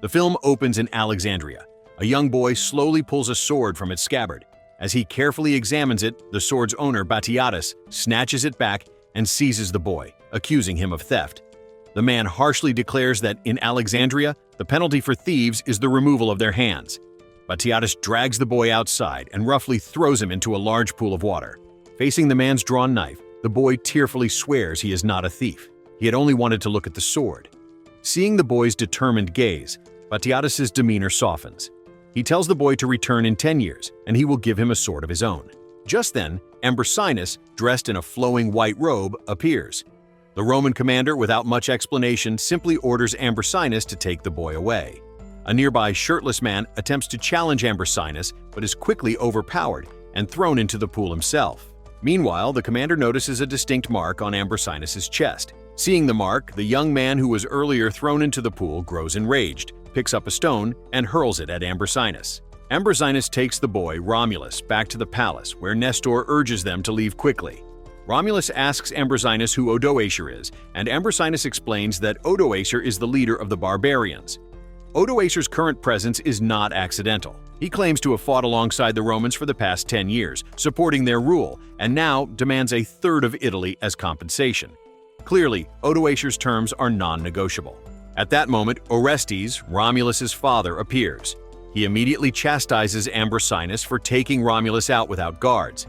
The film opens in Alexandria. A young boy slowly pulls a sword from its scabbard. As he carefully examines it, the sword's owner, Batiatus, snatches it back and seizes the boy, accusing him of theft. The man harshly declares that in Alexandria, the penalty for thieves is the removal of their hands. Batiatus drags the boy outside and roughly throws him into a large pool of water. Facing the man's drawn knife, the boy tearfully swears he is not a thief. He had only wanted to look at the sword. Seeing the boy's determined gaze, Batiatus's demeanor softens. He tells the boy to return in 10 years, and he will give him a sword of his own. Just then, Ambrosinus, dressed in a flowing white robe, appears. The Roman commander, without much explanation, simply orders Ambrosinus to take the boy away. A nearby shirtless man attempts to challenge Ambrosinus, but is quickly overpowered and thrown into the pool himself. Meanwhile, the commander notices a distinct mark on Ambrosinus's chest. Seeing the mark, the young man who was earlier thrown into the pool grows enraged, picks up a stone, and hurls it at Ambrosinus. Ambrosinus takes the boy, Romulus, back to the palace, where Nestor urges them to leave quickly. Romulus asks Ambrosinus who Odoacer is, and Ambrosinus explains that Odoacer is the leader of the barbarians. Odoacer's current presence is not accidental. He claims to have fought alongside the Romans for the past 10 years, supporting their rule, and now demands a third of Italy as compensation. Clearly, Odoacer's terms are non-negotiable. At that moment, Orestes, Romulus's father, appears. He immediately chastises Ambrosinus for taking Romulus out without guards.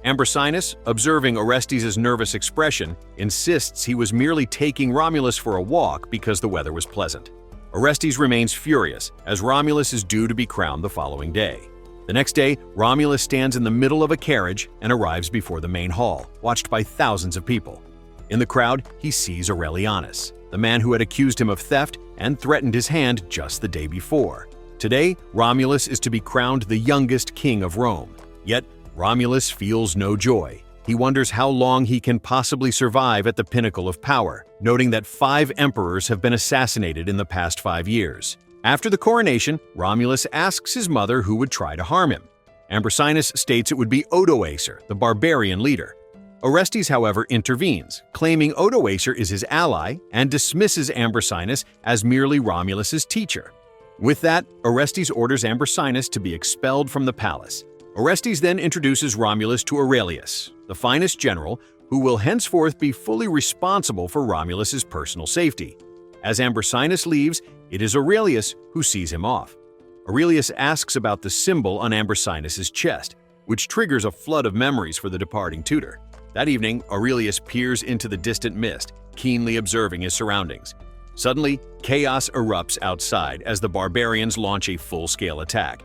Ambrosinus, observing Orestes' nervous expression, insists he was merely taking Romulus for a walk because the weather was pleasant. Orestes remains furious, as Romulus is due to be crowned the following day. The next day, Romulus stands in the middle of a carriage and arrives before the main hall, watched by thousands of people. In the crowd, he sees Aurelianus, the man who had accused him of theft and threatened his hand just the day before. Today, Romulus is to be crowned the youngest king of Rome. Yet, Romulus feels no joy. He wonders how long he can possibly survive at the pinnacle of power, noting that 5 emperors have been assassinated in the past 5 years. After the coronation, Romulus asks his mother who would try to harm him. Ambrosinus states it would be Odoacer, the barbarian leader. Orestes, however, intervenes, claiming Odoacer is his ally and dismisses Ambrosinus as merely Romulus's teacher. With that, Orestes orders Ambrosinus to be expelled from the palace. Orestes then introduces Romulus to Aurelius, the finest general, who will henceforth be fully responsible for Romulus's personal safety. As Ambrosinus leaves, it is Aurelius who sees him off. Aurelius asks about the symbol on Ambrosinus's chest, which triggers a flood of memories for the departing tutor. That evening, Aurelius peers into the distant mist, keenly observing his surroundings. Suddenly, chaos erupts outside as the barbarians launch a full-scale attack.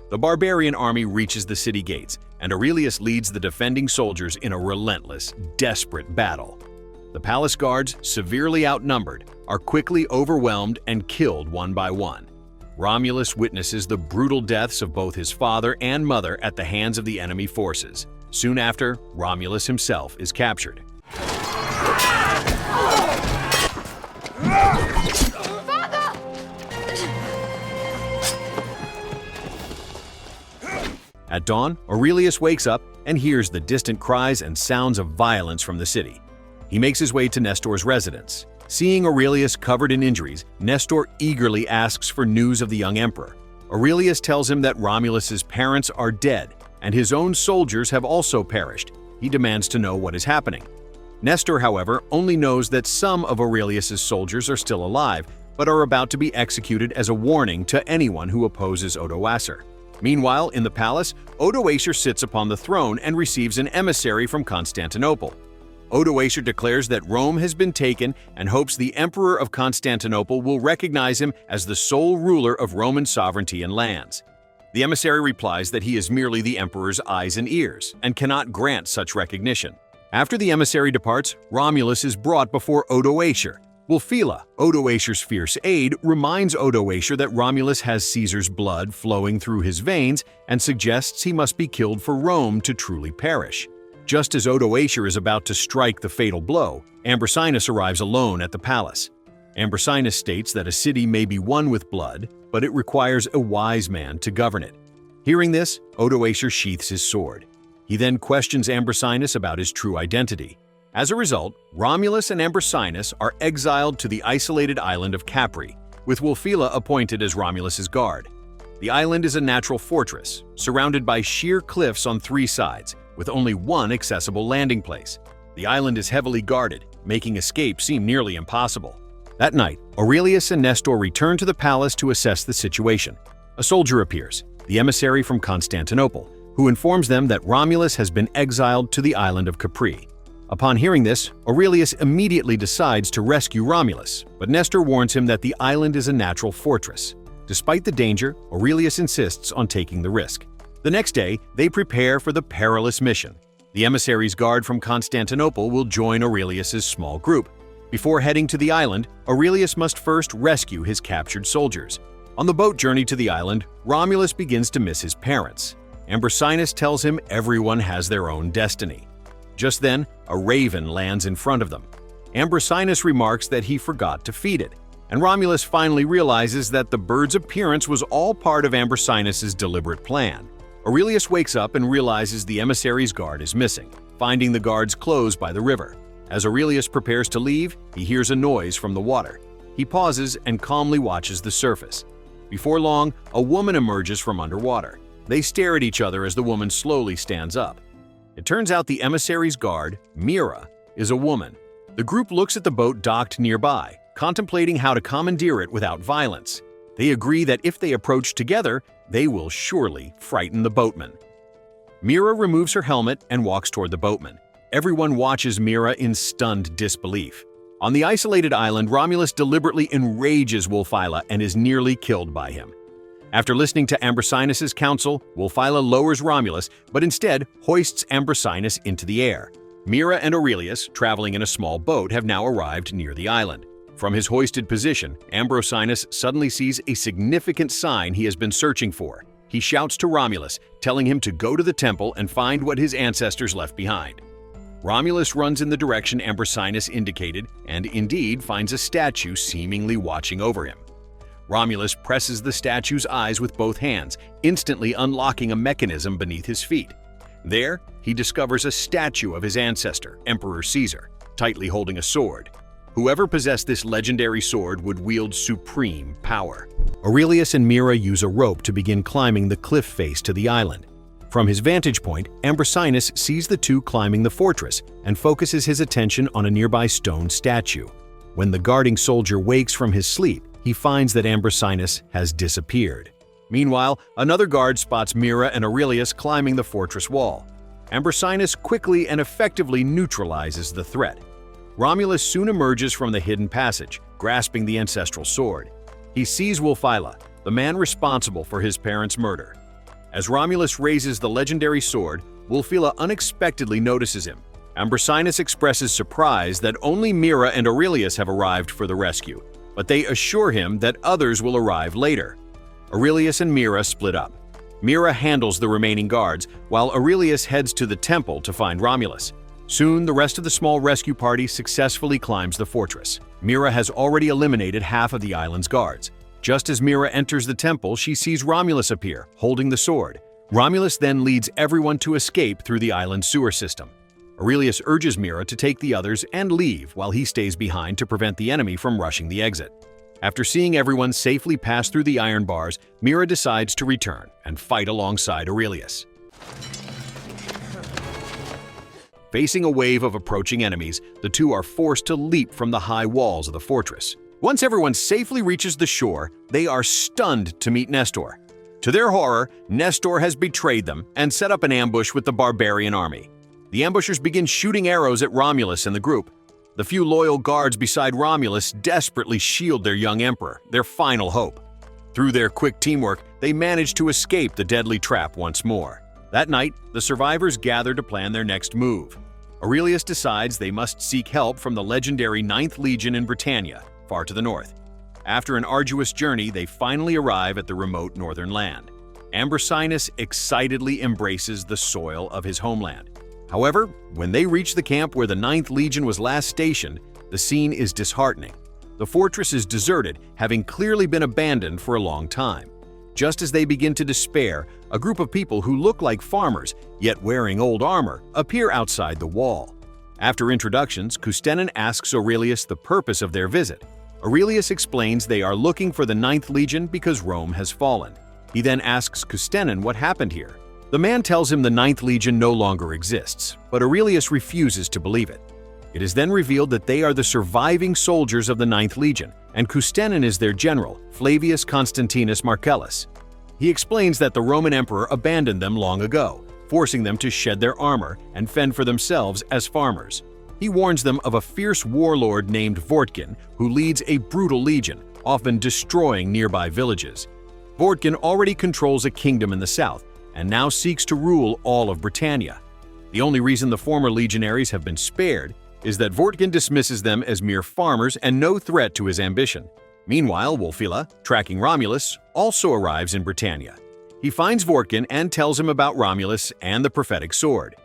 The barbarian army reaches the city gates, and Aurelius leads the defending soldiers in a relentless, desperate battle. The palace guards, severely outnumbered, are quickly overwhelmed and killed one by one. Romulus witnesses the brutal deaths of both his father and mother at the hands of the enemy forces. Soon after, Romulus himself is captured. At dawn, Aurelius wakes up and hears the distant cries and sounds of violence from the city. He makes his way to Nestor's residence. Seeing Aurelius covered in injuries, Nestor eagerly asks for news of the young emperor. Aurelius tells him that Romulus's parents are dead, and his own soldiers have also perished. He demands to know what is happening. Nestor, however, only knows that some of Aurelius's soldiers are still alive, but are about to be executed as a warning to anyone who opposes Odoacer. Meanwhile, in the palace, Odoacer sits upon the throne and receives an emissary from Constantinople. Odoacer declares that Rome has been taken and hopes the Emperor of Constantinople will recognize him as the sole ruler of Roman sovereignty and lands. The emissary replies that he is merely the emperor's eyes and ears and cannot grant such recognition. After the emissary departs, Romulus is brought before Odoacer. Wulfila, Odoacer's fierce aide, reminds Odoacer that Romulus has Caesar's blood flowing through his veins and suggests he must be killed for Rome to truly perish. Just as Odoacer is about to strike the fatal blow, Ambrosinus arrives alone at the palace. Ambrosinus states that a city may be won with blood, but it requires a wise man to govern it. Hearing this, Odoacer sheaths his sword. He then questions Ambrosinus about his true identity. As a result, Romulus and Ambrosinus are exiled to the isolated island of Capri, with Wulfila appointed as Romulus's guard. The island is a natural fortress, surrounded by sheer cliffs on 3 sides, with only one accessible landing place. The island is heavily guarded, making escape seem nearly impossible. That night, Aurelius and Nestor return to the palace to assess the situation. A soldier appears, the emissary from Constantinople, who informs them that Romulus has been exiled to the island of Capri. Upon hearing this, Aurelius immediately decides to rescue Romulus, but Nestor warns him that the island is a natural fortress. Despite the danger, Aurelius insists on taking the risk. The next day, they prepare for the perilous mission. The emissary's guard from Constantinople will join Aurelius's small group. Before heading to the island, Aurelius must first rescue his captured soldiers. On the boat journey to the island, Romulus begins to miss his parents. Ambrosinus tells him everyone has their own destiny. Just then, a raven lands in front of them. Ambrosinus remarks that he forgot to feed it, and Romulus finally realizes that the bird's appearance was all part of Ambrosinus's deliberate plan. Aurelius wakes up and realizes the emissary's guard is missing, finding the guards closed by the river. As Aurelius prepares to leave, he hears a noise from the water. He pauses and calmly watches the surface. Before long, a woman emerges from underwater. They stare at each other as the woman slowly stands up. It turns out the emissary's guard, Mira, is a woman. The group looks at the boat docked nearby, contemplating how to commandeer it without violence. They agree that if they approach together, they will surely frighten the boatmen. Mira removes her helmet and walks toward the boatmen. Everyone watches Mira in stunned disbelief. On the isolated island, Romulus deliberately enrages Wulfila and is nearly killed by him. After listening to Ambrosinus's counsel, Wulfila lowers Romulus, but instead hoists Ambrosinus into the air. Mira and Aurelius, traveling in a small boat, have now arrived near the island. From his hoisted position, Ambrosinus suddenly sees a significant sign he has been searching for. He shouts to Romulus, telling him to go to the temple and find what his ancestors left behind. Romulus runs in the direction Ambrosinus indicated and indeed finds a statue seemingly watching over him. Romulus presses the statue's eyes with both hands, instantly unlocking a mechanism beneath his feet. There, he discovers a statue of his ancestor, Emperor Caesar, tightly holding a sword. Whoever possessed this legendary sword would wield supreme power. Aurelius and Mira use a rope to begin climbing the cliff face to the island. From his vantage point, Ambrosinus sees the two climbing the fortress and focuses his attention on a nearby stone statue. When the guarding soldier wakes from his sleep, he finds that Ambrosinus has disappeared. Meanwhile, another guard spots Mira and Aurelius climbing the fortress wall. Ambrosinus quickly and effectively neutralizes the threat. Romulus soon emerges from the hidden passage, grasping the ancestral sword. He sees Wulfila, the man responsible for his parents' murder. As Romulus raises the legendary sword, Wulfila unexpectedly notices him. Ambrosinus expresses surprise that only Mira and Aurelius have arrived for the rescue, but they assure him that others will arrive later. Aurelius and Mira split up. Mira handles the remaining guards, while Aurelius heads to the temple to find Romulus. Soon, the rest of the small rescue party successfully climbs the fortress. Mira has already eliminated half of the island's guards. Just as Mira enters the temple, she sees Romulus appear, holding the sword. Romulus then leads everyone to escape through the island's sewer system. Aurelius urges Mira to take the others and leave while he stays behind to prevent the enemy from rushing the exit. After seeing everyone safely pass through the iron bars, Mira decides to return and fight alongside Aurelius. Facing a wave of approaching enemies, the two are forced to leap from the high walls of the fortress. Once everyone safely reaches the shore, they are stunned to meet Nestor. To their horror, Nestor has betrayed them and set up an ambush with the barbarian army. The ambushers begin shooting arrows at Romulus and the group. The few loyal guards beside Romulus desperately shield their young emperor, their final hope. Through their quick teamwork, they manage to escape the deadly trap once more. That night, the survivors gather to plan their next move. Aurelius decides they must seek help from the legendary 9th Legion in Britannia, far to the north. After an arduous journey, they finally arrive at the remote northern land. Ambrosinus excitedly embraces the soil of his homeland. However, when they reach the camp where the 9th Legion was last stationed, the scene is disheartening. The fortress is deserted, having clearly been abandoned for a long time. Just as they begin to despair, a group of people who look like farmers, yet wearing old armor, appear outside the wall. After introductions, Custennin asks Aurelius the purpose of their visit. Aurelius explains they are looking for the 9th Legion because Rome has fallen. He then asks Custennin what happened here. The man tells him the 9th Legion no longer exists, but Aurelius refuses to believe it. It is then revealed that they are the surviving soldiers of the 9th Legion, and Custennin is their general, Flavius Constantinus Marcellus. He explains that the Roman emperor abandoned them long ago, forcing them to shed their armor and fend for themselves as farmers. He warns them of a fierce warlord named Vortgyn, who leads a brutal legion, often destroying nearby villages. Vortgyn already controls a kingdom in the south, and now seeks to rule all of Britannia. The only reason the former legionaries have been spared is that Vortgyn dismisses them as mere farmers and no threat to his ambition. Meanwhile, Wulfila, tracking Romulus, also arrives in Britannia. He finds Vortgyn and tells him about Romulus and the prophetic sword.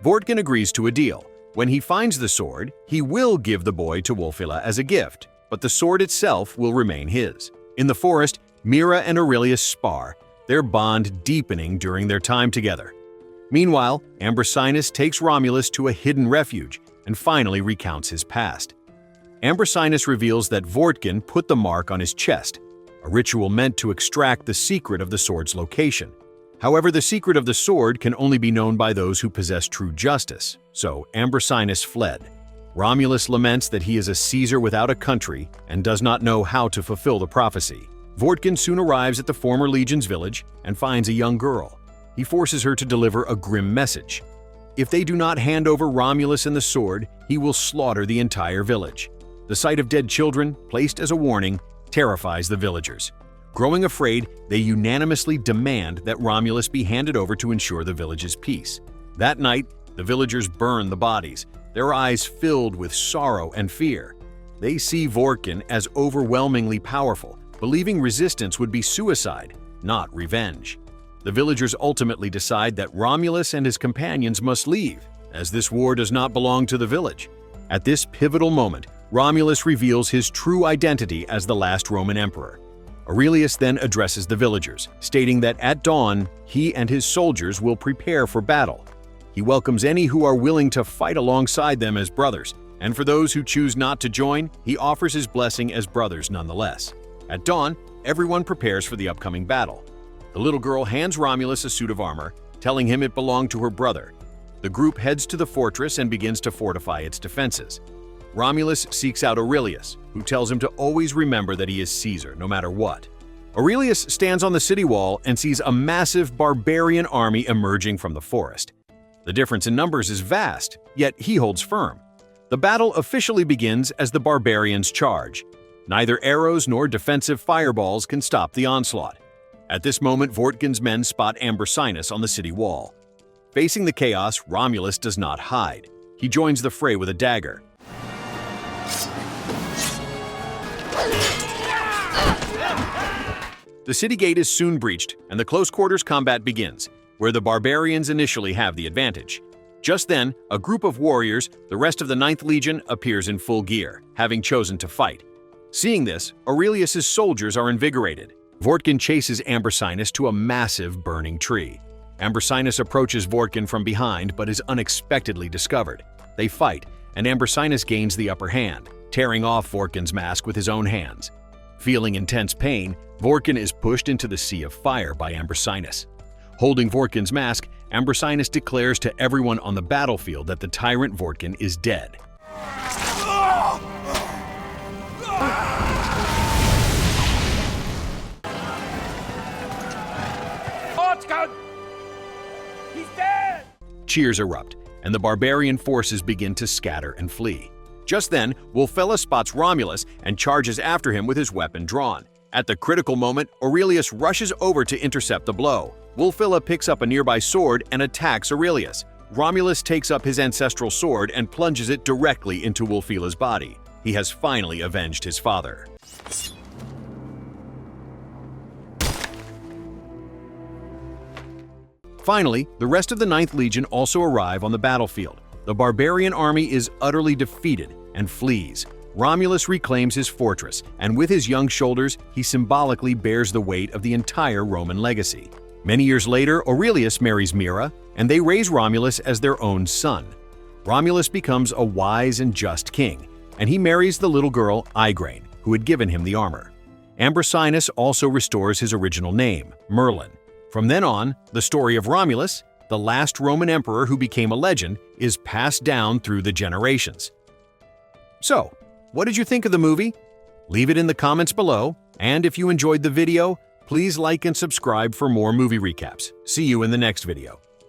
Vortgyn agrees to a deal. When he finds the sword, he will give the boy to Wulfila as a gift, but the sword itself will remain his. In the forest, Mira and Aurelius spar, their bond deepening during their time together. Meanwhile, Ambrosinus takes Romulus to a hidden refuge and finally recounts his past. Ambrosinus reveals that Vortgyn put the mark on his chest, a ritual meant to extract the secret of the sword's location. However, the secret of the sword can only be known by those who possess true justice, so Ambrosinus fled. Romulus laments that he is a Caesar without a country and does not know how to fulfill the prophecy. Vortgyn soon arrives at the former legion's village and finds a young girl. He forces her to deliver a grim message. If they do not hand over Romulus and the sword, he will slaughter the entire village. The sight of dead children, placed as a warning, terrifies the villagers. Growing afraid, they unanimously demand that Romulus be handed over to ensure the village's peace. That night, the villagers burn the bodies, their eyes filled with sorrow and fear. They see Vortgyn as overwhelmingly powerful, believing resistance would be suicide, not revenge. The villagers ultimately decide that Romulus and his companions must leave, as this war does not belong to the village. At this pivotal moment, Romulus reveals his true identity as the last Roman emperor. Aurelius then addresses the villagers, stating that at dawn, he and his soldiers will prepare for battle. He welcomes any who are willing to fight alongside them as brothers, and for those who choose not to join, he offers his blessing as brothers nonetheless. At dawn, everyone prepares for the upcoming battle. The little girl hands Romulus a suit of armor, telling him it belonged to her brother. The group heads to the fortress and begins to fortify its defenses. Romulus seeks out Aurelius, who tells him to always remember that he is Caesar, no matter what. Aurelius stands on the city wall and sees a massive barbarian army emerging from the forest. The difference in numbers is vast, yet he holds firm. The battle officially begins as the barbarians charge. Neither arrows nor defensive fireballs can stop the onslaught. At this moment, Vortgyn's men spot Ambrosinus on the city wall. Facing the chaos, Romulus does not hide. He joins the fray with a dagger. The city gate is soon breached, and the close-quarters combat begins, where the barbarians initially have the advantage. Just then, a group of warriors, the rest of the 9th Legion, appears in full gear, having chosen to fight. Seeing this, Aurelius's soldiers are invigorated. Vortgyn chases Ambrosinus to a massive burning tree. Ambrosinus approaches Vortgyn from behind but is unexpectedly discovered. They fight, and Ambrosinus gains the upper hand, tearing off Vortgyn's mask with his own hands. Feeling intense pain, Vortgyn is pushed into the sea of fire by Ambrosinus. Holding Vortgyn's mask, Ambrosinus declares to everyone on the battlefield that the tyrant Vortgyn is dead. Vortgyn! He's dead! Cheers erupt, and the barbarian forces begin to scatter and flee. Just then, Wulfila spots Romulus and charges after him with his weapon drawn. At the critical moment, Aurelius rushes over to intercept the blow. Wulfila picks up a nearby sword and attacks Aurelius. Romulus takes up his ancestral sword and plunges it directly into Wulfila's body. He has finally avenged his father. Finally, the rest of the 9th Legion also arrive on the battlefield. The barbarian army is utterly defeated and flees. Romulus reclaims his fortress, and with his young shoulders, he symbolically bears the weight of the entire Roman legacy. Many years later, Aurelius marries Mira, and they raise Romulus as their own son. Romulus becomes a wise and just king, and he marries the little girl Igraine, who had given him the armor. Ambrosinus also restores his original name, Merlin. From then on, the story of Romulus, the last Roman emperor who became a legend, is passed down through the generations. So, what did you think of the movie? Leave it in the comments below, and if you enjoyed the video, please like and subscribe for more movie recaps. See you in the next video.